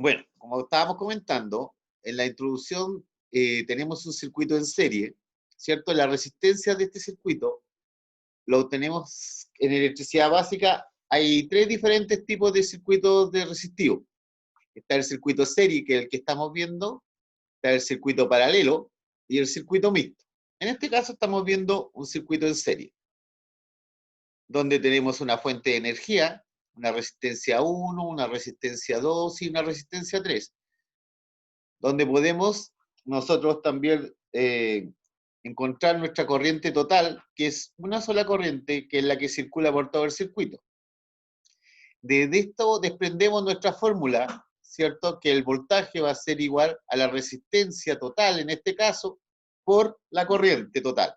Bueno, como estábamos comentando, en la introducción tenemos un circuito en serie, ¿cierto? La resistencia de este circuito lo tenemos en electricidad básica. Hay tres diferentes tipos de circuitos de resistivo. Está el circuito serie, que es el que estamos viendo, está el circuito paralelo y el circuito mixto. En este caso estamos viendo un circuito en serie, donde tenemos una fuente de energía, una resistencia 1, una resistencia 2 y una resistencia 3, donde podemos nosotros también encontrar nuestra corriente total, que es una sola corriente, que es la que circula por todo el circuito. De esto desprendemos nuestra fórmula, ¿cierto? Que el voltaje va a ser igual a la resistencia total, en este caso, por la corriente total.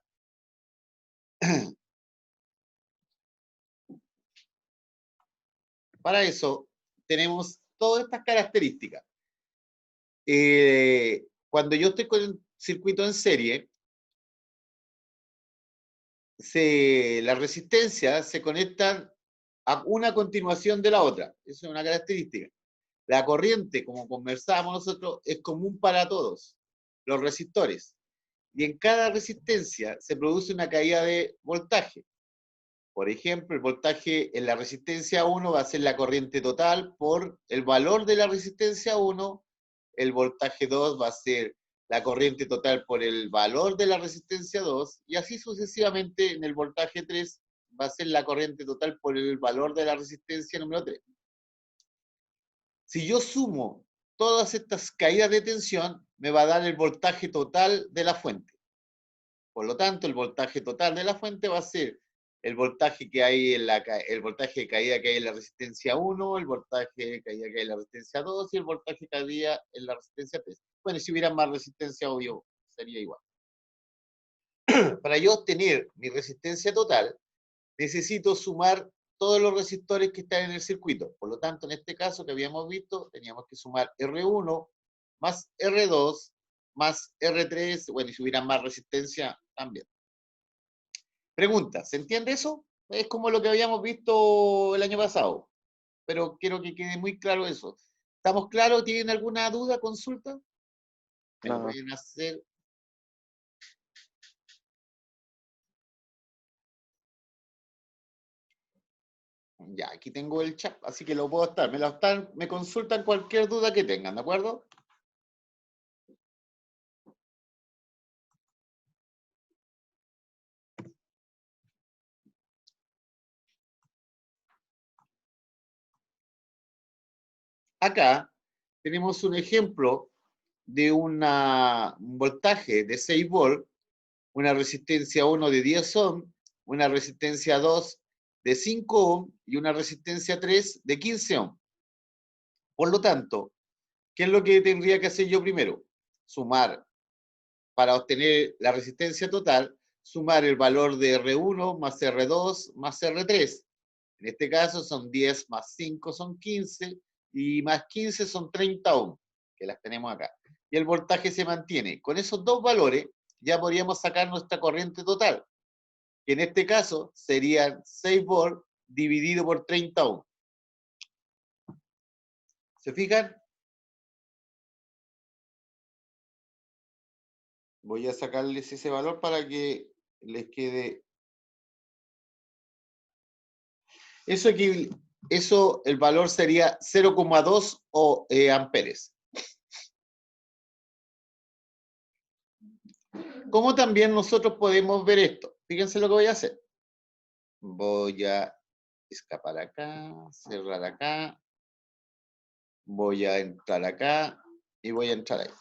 Para eso tenemos todas estas características. Cuando yo estoy con el circuito en serie, las resistencias se conectan a una continuación de la otra. Eso es una característica. La corriente, como conversábamos nosotros, es común para todos los resistores. Y en cada resistencia se produce una caída de voltaje. Por ejemplo, el voltaje en la resistencia 1 va a ser la corriente total por el valor de la resistencia 1, el voltaje 2 va a ser la corriente total por el valor de la resistencia 2, y así sucesivamente en el voltaje 3 va a ser la corriente total por el valor de la resistencia número 3. Si yo sumo todas estas caídas de tensión, me va a dar el voltaje total de la fuente. Por lo tanto, el voltaje total de la fuente va a ser el voltaje que hay el voltaje de caída que hay en la resistencia 1, el voltaje de caída que hay en la resistencia 2 y el voltaje de caída en la resistencia 3. Bueno, si hubiera más resistencia, obvio, sería igual. Para yo obtener mi resistencia total, necesito sumar todos los resistores que están en el circuito. Por lo tanto, en este caso que habíamos visto, teníamos que sumar R1 más R2 más R3, bueno, y si hubiera más resistencia, también. Pregunta, ¿se entiende eso? Es como lo que habíamos visto el año pasado, pero quiero que quede muy claro eso. ¿Estamos claros? ¿Tienen alguna duda, consulta? Me lo pueden hacer. Ya, aquí tengo el chat, así que lo puedo estar. Me consultan cualquier duda que tengan, ¿de acuerdo? Acá tenemos un ejemplo de un voltaje de 6 volts, una resistencia 1 de 10 ohms, una resistencia 2 de 5 ohms y una resistencia 3 de 15 ohms. Por lo tanto, ¿qué es lo que tendría que hacer yo primero? Sumar, para obtener la resistencia total, sumar el valor de R1 más R2 más R3. En este caso son 10 más 5 son 15 y más 15 son 30 ohms, que las tenemos acá. Y el voltaje se mantiene. Con esos dos valores ya podríamos sacar nuestra corriente total, que en este caso serían 6 volts dividido por 30 ohms. ¿Se fijan? Voy a sacarles ese valor para que les quede. Eso el valor sería 0,2 amperes. ¿Cómo también nosotros podemos ver esto? Fíjense lo que voy a hacer. Voy a escapar acá, cerrar acá, voy a entrar acá y voy a entrar ahí.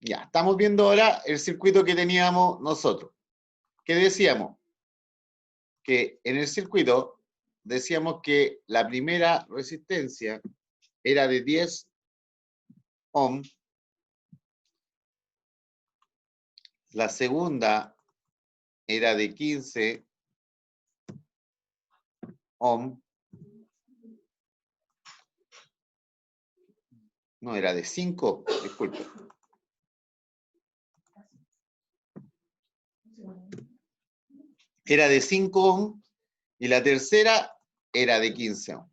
Ya, estamos viendo ahora el circuito que teníamos nosotros. ¿Qué decíamos? Que en el circuito decíamos que la primera resistencia era de 10 ohms, la segunda era de 15 ohms, no, era de 5, disculpe. Era de 5 ohms y la tercera era de 15 ohms.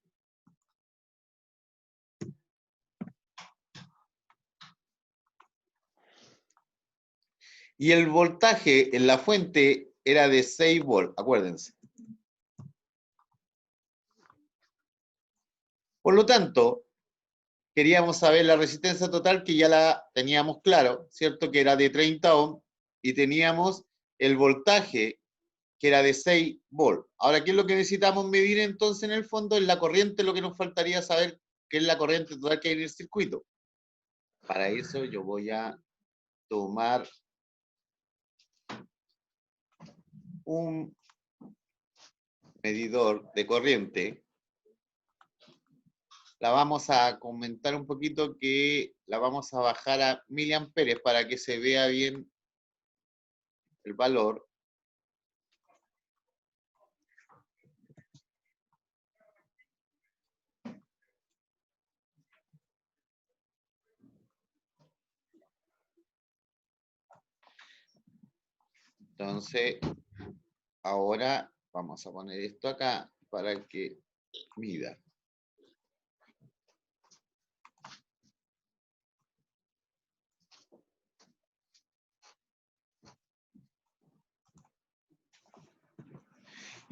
Y el voltaje en la fuente era de 6 volts, acuérdense. Por lo tanto, queríamos saber la resistencia total, que ya la teníamos claro, ¿cierto? Que era de 30 ohms, y teníamos el voltaje, que era de 6 volts. Ahora, ¿qué es lo que necesitamos medir entonces en el fondo? Es la corriente, lo que nos faltaría saber, qué es la corriente total que hay en el circuito. Para eso yo voy a tomar un medidor de corriente. La vamos a comentar un poquito, que la vamos a bajar a miliamperes para que se vea bien el valor. Entonces, ahora vamos a poner esto acá para que mida.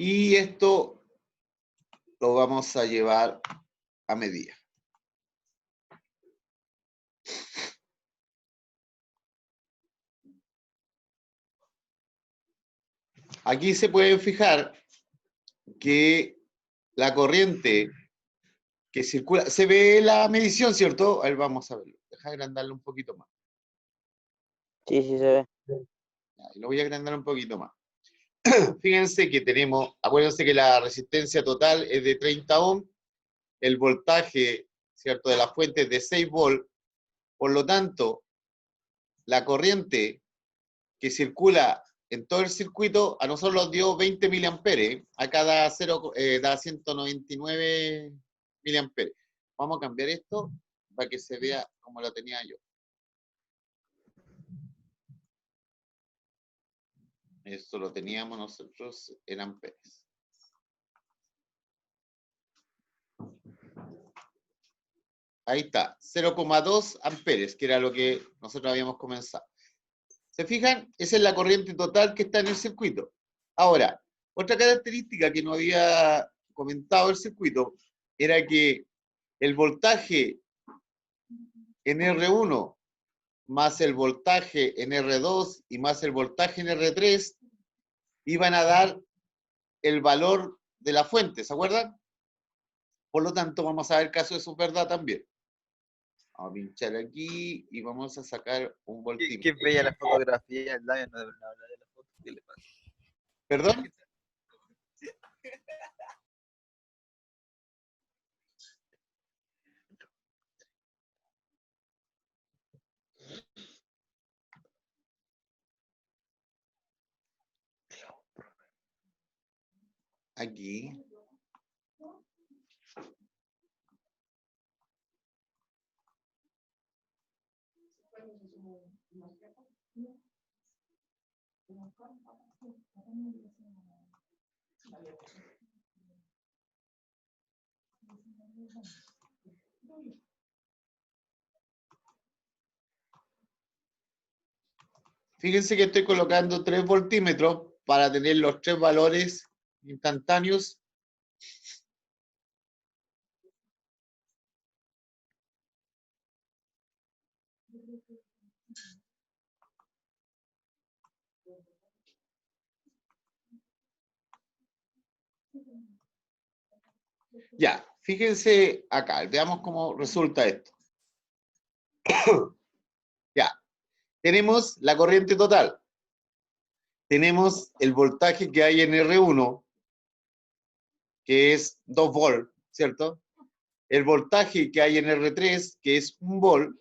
Y esto lo vamos a llevar a medida. Aquí se pueden fijar que la corriente que circula, se ve la medición, ¿cierto? A ver, vamos a verlo. Deja agrandarlo un poquito más. Sí, sí se ve. Lo voy a agrandar un poquito más. Fíjense que tenemos, acuérdense que la resistencia total es de 30 ohms, el voltaje, ¿cierto?, de la fuente es de 6 volts, por lo tanto, la corriente que circula en todo el circuito a nosotros nos dio 20 miliamperes, acá da, da 199 miliamperes. Vamos a cambiar esto para que se vea como lo tenía yo. Esto lo teníamos nosotros en amperes. Ahí está, 0,2 amperes, que era lo que nosotros habíamos comenzado. ¿Se fijan? Esa es la corriente total que está en el circuito. Ahora, otra característica que no había comentado el circuito era que el voltaje en R1 más el voltaje en R2 y más el voltaje en R3 iban a dar el valor de la fuente, ¿se acuerdan? Por lo tanto, vamos a ver caso de eso es verdad también. Vamos a pinchar aquí y vamos a sacar un voltímetro. Qué bella la fotografía, el Damián no habla de la foto. ¿Qué le pasa? ¿Perdón? Aquí. Fíjense que estoy colocando 3 voltímetros para tener los 3 valores instantáneos. Ya, fíjense acá, veamos cómo resulta esto. Ya, tenemos la corriente total. Tenemos el voltaje que hay en R1, que es 2 volts, ¿cierto? El voltaje que hay en R3, que es 1 volt,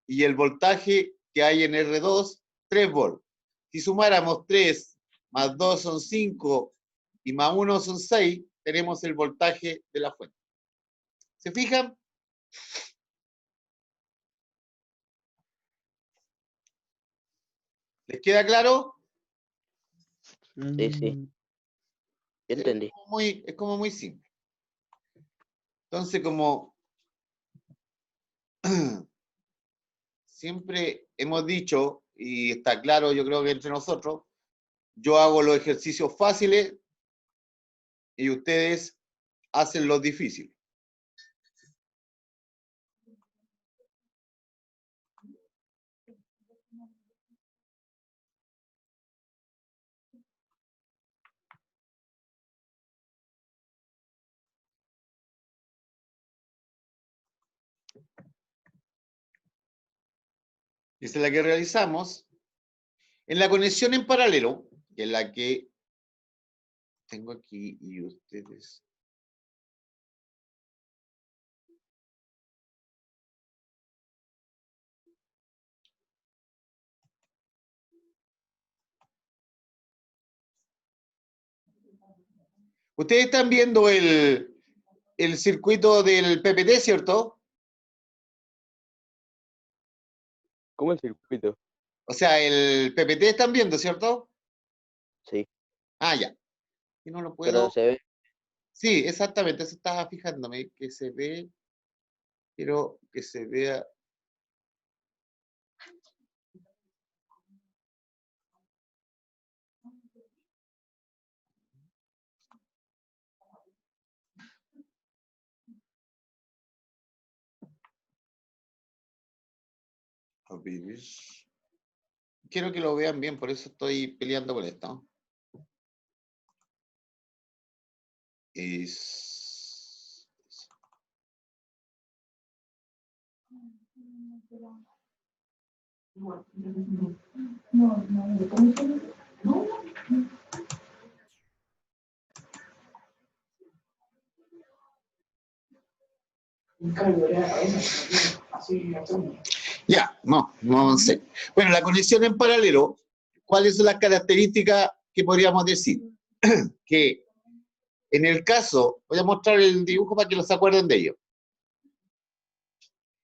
y el voltaje que hay en R2, 3 volts. Si sumáramos 3 más 2 son 5 y más 1 son 6, tenemos el voltaje de la fuente. ¿Se fijan? ¿Les queda claro? Sí, sí. Yo entendí. Es como muy simple. Entonces, como siempre hemos dicho, y está claro, yo creo que entre nosotros, yo hago los ejercicios fáciles y ustedes hacen los difíciles. Esa es la que realizamos. En la conexión en paralelo, que es la que tengo aquí y ustedes. Ustedes están viendo el circuito del PPT, ¿cierto? ¿Cómo el circuito? O sea, el PPT están viendo, ¿cierto? Sí, Ah, ya. Y no lo pero puedo. se ve. Sí, exactamente, eso estaba fijándome, que se ve, quiero que se vea. A ver. Quiero que lo vean bien, por eso estoy peleando con esto. Es... Ya, no sé. Bueno, la conexión en paralelo, ¿cuáles son las características que podríamos decir? Que en el caso, voy a mostrar el dibujo para que los acuerden de ello.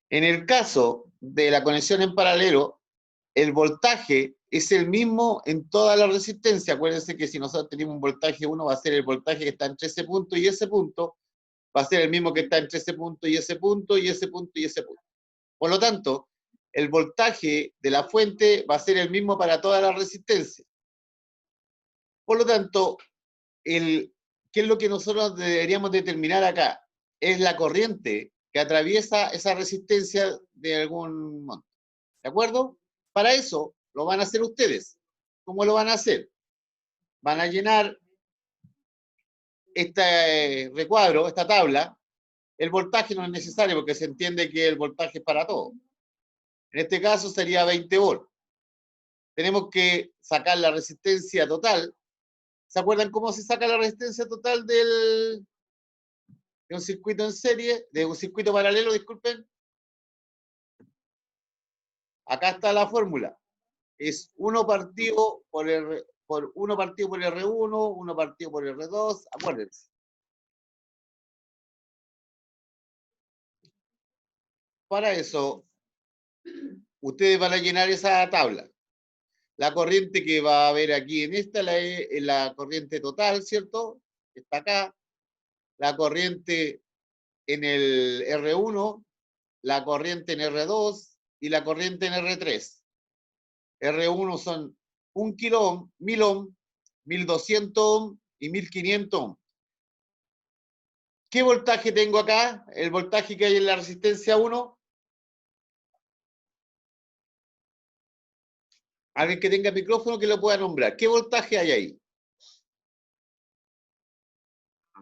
En el caso de la conexión en paralelo, el voltaje es el mismo en toda la resistencia. Acuérdense que si nosotros tenemos un voltaje 1, va a ser el voltaje que está entre ese punto y ese punto, va a ser el mismo que está entre ese punto y ese punto y ese punto y ese punto. Por lo tanto, el voltaje de la fuente va a ser el mismo para toda la resistencia. Por lo tanto, ¿qué es lo que nosotros deberíamos determinar acá? Es la corriente que atraviesa esa resistencia de algún monto. ¿De acuerdo? Para eso lo van a hacer ustedes. ¿Cómo lo van a hacer? Van a llenar este recuadro, esta tabla. El voltaje no es necesario porque se entiende que el voltaje es para todo. En este caso sería 20 volts. Tenemos que sacar la resistencia total. ¿Se acuerdan cómo se saca la resistencia total de un circuito en serie, de un circuito paralelo, disculpen? Acá está la fórmula. Es 1 partido por R1 partido por R1, 1 partido por R2, acuérdense. Para eso, ustedes van a llenar esa tabla. La corriente que va a haber aquí en esta es la corriente total, ¿cierto? Está acá. La corriente en el R1, la corriente en R2 y la corriente en R3. R1 son 1 kilo ohm, 1000 ohm, 1200 ohm y 1500 ohm. ¿Qué voltaje tengo acá? El voltaje que hay en la resistencia 1. Alguien que tenga micrófono que lo pueda nombrar. ¿Qué voltaje hay ahí?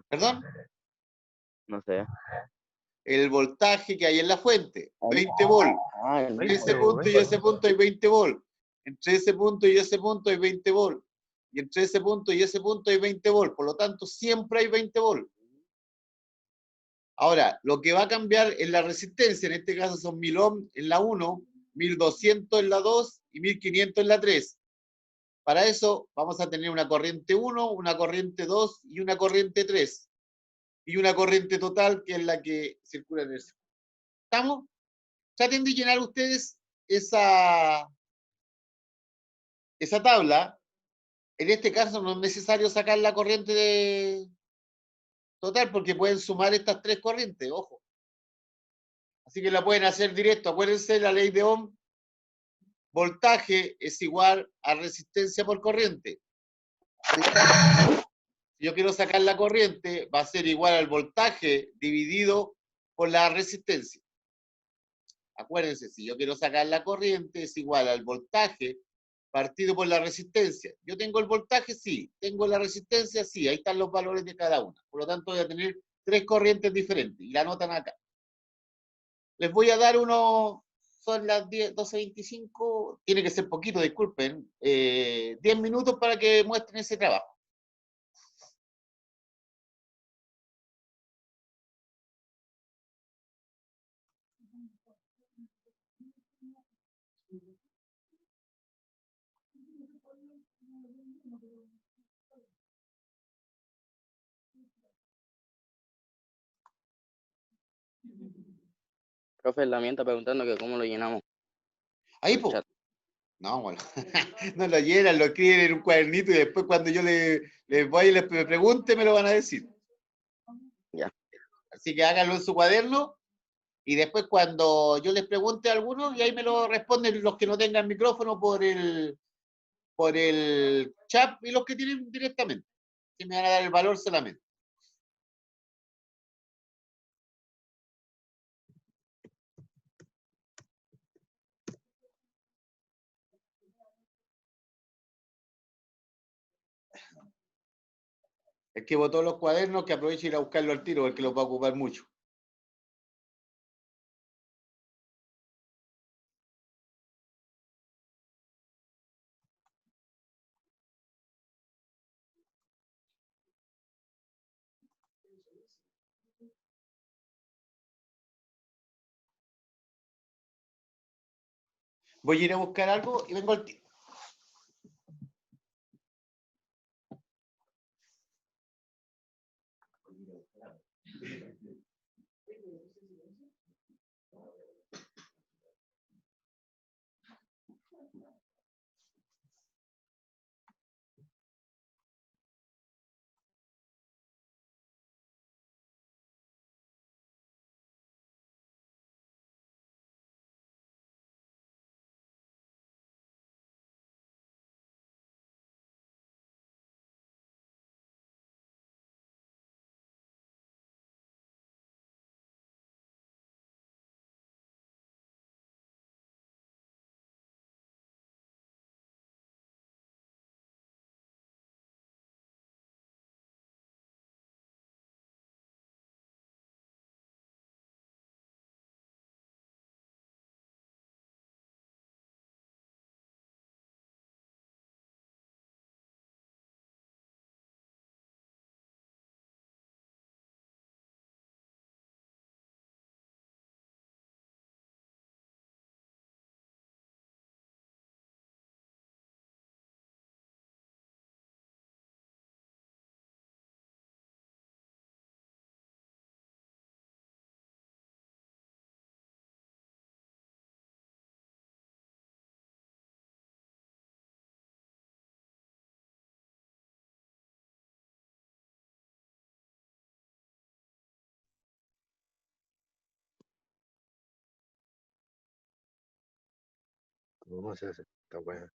¿Perdón? No sé. El voltaje que hay en la fuente, 20 volts. Ah, Entre ese punto y ese punto hay 20 volts. Entre ese punto y ese punto hay 20 volts. Y entre ese punto y ese punto hay 20 volts. Por lo tanto, siempre hay 20 volts. Ahora, lo que va a cambiar es la resistencia. En este caso son 1000 ohms en la 1, 1200 en la 2 y 1500 en la 3. Para eso vamos a tener una corriente 1, una corriente 2 y una corriente 3. Y una corriente total que es la que circula en el circuito. ¿Estamos? Traten de llenar ustedes esa tabla. En este caso no es necesario sacar la corriente Total, porque pueden sumar estas tres corrientes, ojo. Así que la pueden hacer directo. Acuérdense la ley de Ohm. Voltaje es igual a resistencia por corriente. Si yo quiero sacar la corriente, va a ser igual al voltaje dividido por la resistencia. Acuérdense, si yo quiero sacar la corriente, es igual al voltaje partido por la resistencia. Yo tengo el voltaje, sí. Tengo la resistencia, sí. Ahí están los valores de cada una. Por lo tanto, voy a tener tres corrientes diferentes. Y la anotan acá. Les voy a dar uno, son las 10, 12:25, tiene que ser poquito, disculpen, 10 minutos para que muestren ese trabajo. Profe, la mía está preguntando que cómo lo llenamos. Ahí, El pues. chat. No, bueno, no lo llenan, lo escriben en un cuadernito y después cuando yo les voy y les pregunte me lo van a decir. Ya. Así que háganlo en su cuaderno y después cuando yo les pregunte a algunos y ahí me lo responden los que no tengan micrófono por el chat y los que tienen directamente. Que me van a dar el valor solamente. El que botó los cuadernos, que aproveche ir a buscarlo al tiro, porque los va a ocupar mucho. Voy a ir a buscar algo y vengo al tiro. ¿Cómo se hace esta weá?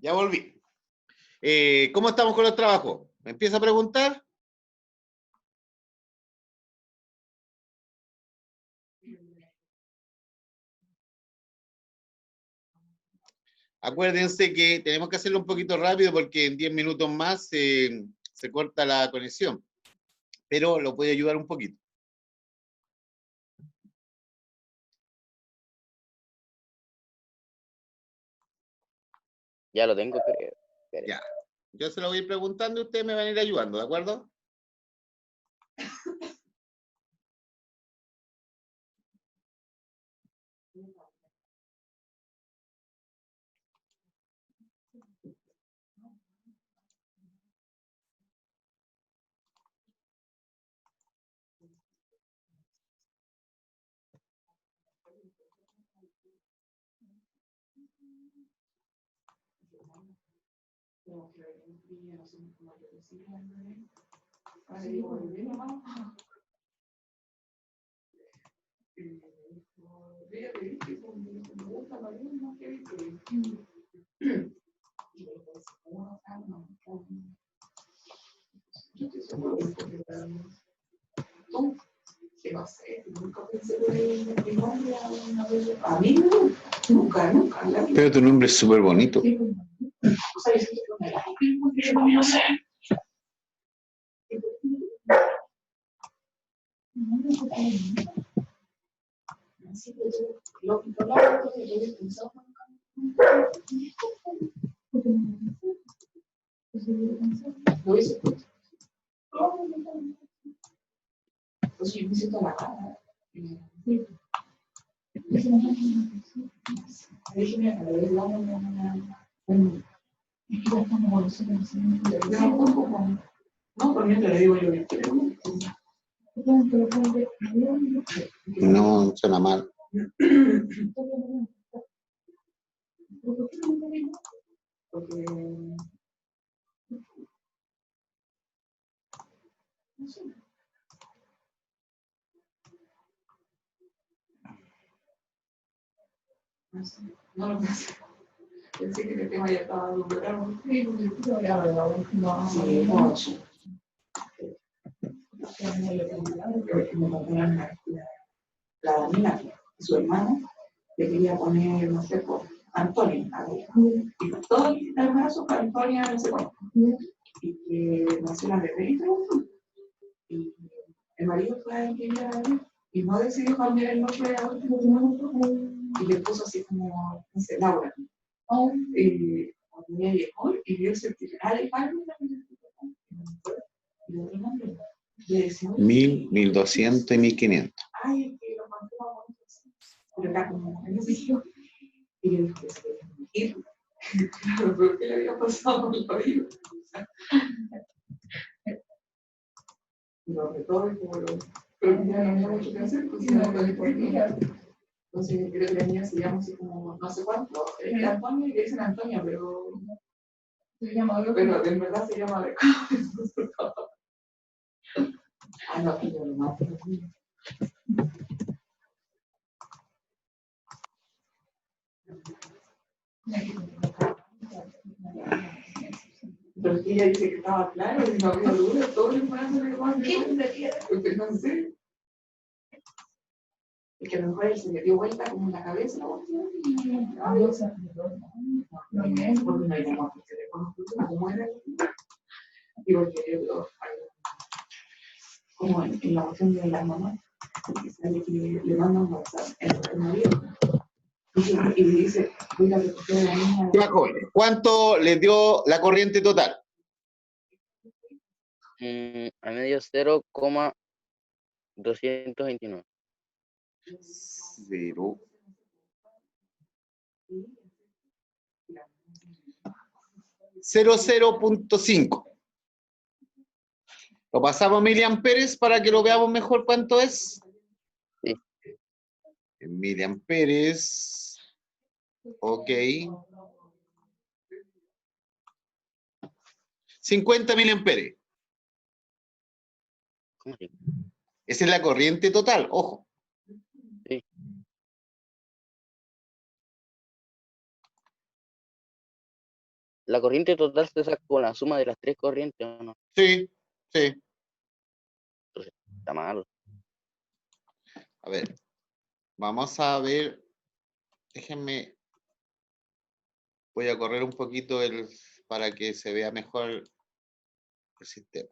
Ya volví. ¿Cómo estamos con los trabajos? ¿Me empieza a preguntar? Acuérdense que tenemos que hacerlo un poquito rápido porque en 10 minutos más se corta la conexión, pero lo puede ayudar un poquito. Ya lo tengo, creo. Ya. Yo se lo voy a ir preguntando y ustedes me van a ir ayudando, ¿de acuerdo? Pero tu nombre es súper bonito. No, suena mal. Pensé que el tema ya estaba logrado. La Daniela, su hermana, le quería poner, no sé, por Antonia. Y todo el embarazo para Antonia, no sé cuánto. Y que nació la bebé y todo. Y el marido fue a enviar y no decidió cambiar el nombre a último minuto. Y le puso así como, no sé, Laura. Y cuando ella llegó y vio el certificado de pago, y otro nombre. 1000, 1200 y 1500. Ay, que lo mandó a poner así. Pero era como, él me dijo, y yo dije, que se quería ir. Claro, pero ¿qué le había pasado con el marido? Y lo apretó y como lo... Pero ya no había mucho que hacer, pues no lo podía. Entonces creo que la niña se llama así como, no sé cuánto, es Antonia y le dicen Antonia, pero... Se llama Alejandro. Pero en verdad se llama Alejandro. Ah, no, y yo lo mato. Pero es que ella dice que estaba claro, y no había duda, todo el embarazo le va a porque no sé. Es que a lo mejor él se le dio vuelta como en la cabeza, ¿no? No sé. No es porque no hay como que se le conoce cómo era. Y porque como en la opción de la mamá, que sale que le mandan WhatsApp el marido. Y le dice, voy a recoger a la niña. Ya, jóvenes, ¿cuánto les dio la corriente total? Al medio 0,229. 0. 0,5. Lo pasamos a miliamperes para que lo veamos mejor cuánto es. Sí. En miliamperes. Ok. 50 miliamperes. ¿Cómo así? Esa es la corriente total, ojo. Sí. La corriente total se saca con la suma de las tres corrientes, ¿o no? Sí, sí. Está mal. A ver, vamos a ver. Déjenme. Voy a correr un poquito para que se vea mejor el sistema.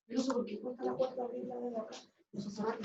No sé por qué cuesta la puerta abrirla de acá. No se sabe.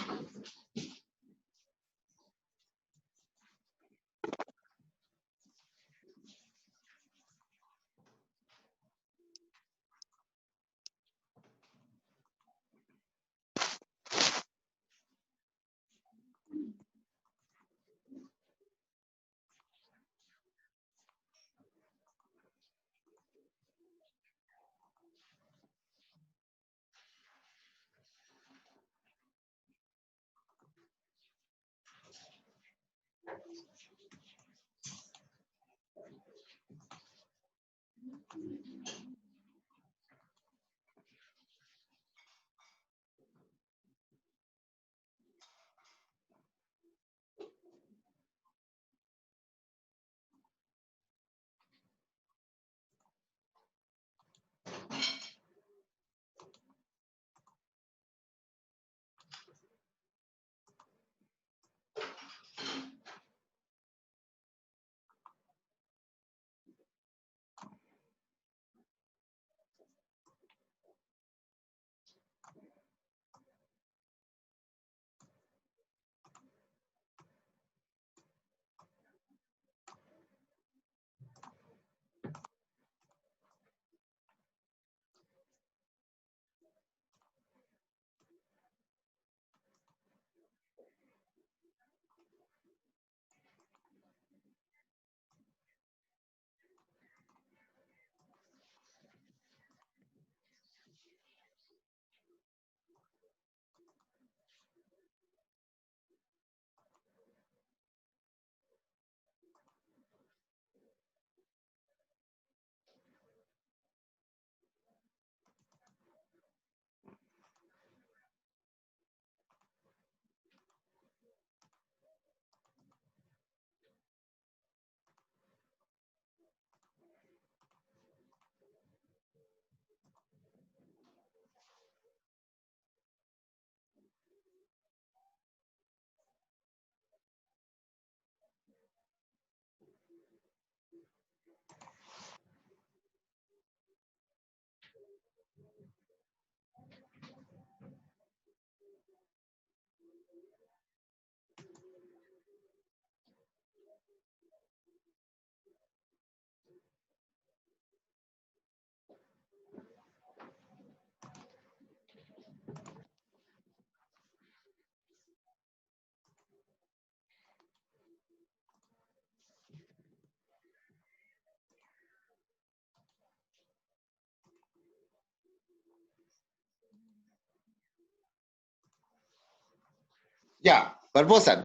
Ya, Barbosa,